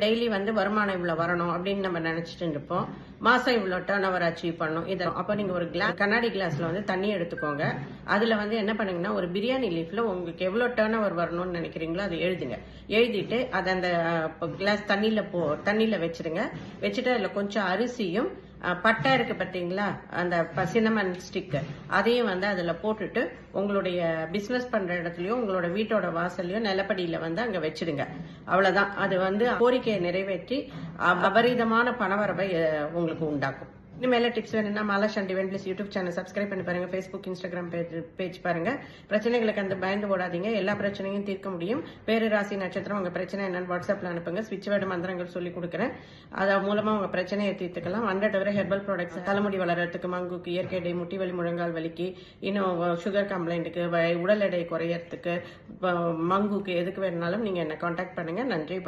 Daily வருமானம் இவ்வளவு வரணும் அப்படின்னு நம்ம நினைச்சிட்டு இருப்போம். மாசம் இவ்வளவு டர்ன் ஓவர் அச்சீவ் பண்ணும். இதை அப்ப நீங்க ஒரு கண்ணாடி கிளாஸ்ல தண்ணி எடுத்துக்கோங்க. அதுல என்ன பண்ணுங்கன்னா ஒரு பிரியாணி லீஃப்ல உங்களுக்கு எவ்வளவு டர்ன் ஓவர் வரணும்னு நினைக்கிறீங்களோ அதை எழுதுங்க. எழுதிட்டு அதை அந்த கிளாஸ் தண்ணியில வச்சிருங்க. வச்சுட்டு அதுல கொஞ்சம் அரிசியும் பட்டை இருக்கு பாத்தீங்களா, அந்த சின்னமன் ஸ்டிக் அதையும் அதுல போட்டுட்டு உங்களுடைய பிசினஸ் பண்ற இடத்துலயோ உங்களோட வீட்டோட வாசல்லையோ நிலப்படியில அங்க வச்சிடுங்க. அவ்வளவுதான். அது கோரிக்கையை நிறைவேற்றி அபரிதமான பணவரவை உங்களுக்கு உண்டாக்கும். இனிமேல டிப்ஸ் வேணும்னா மாலா ஷாண்டி ப்ளீஸ் யூடியூப் சேனல் சப்ஸ்கிரைப் பண்ணி பாருங்க. ஃபேஸ்புக் இன்ஸ்டாகிராம் பேஜ் பாருங்க. பிரச்சனைகளுக்கு பயந்து ஓடாதீங்க. எல்லா பிரச்சனையும் தீர்க்க முடியும். பேரு ராசி நட்சத்திரம் உங்க பிரச்சனை என்னன்னு வாட்ஸ்அப்ல அனுப்புங்க. ஸ்விட்ச் வேர்டு மந்திரங்கள் சொல்லி கொடுக்குறேன். அது மூலமா உங்க பிரச்சனையை தீர்த்துக்கலாம். தவிர ஹெர்பல் ப்ராடக்ட்ஸ் தலைமுடி வளர்றதுக்கு, மங்குக்கு, இயற்கை டை, முட்டி வலி, முழங்கால் வலிக்கு, இன்னும் சுகர் கம்ப்ளைண்ட்டுக்கு, உடல் எடை குறையறதுக்கு, மங்குக்கு எதுக்கு வேணுனாலும் நீங்க என்ன கான்டாக்ட் பண்ணுங்க. நன்றி.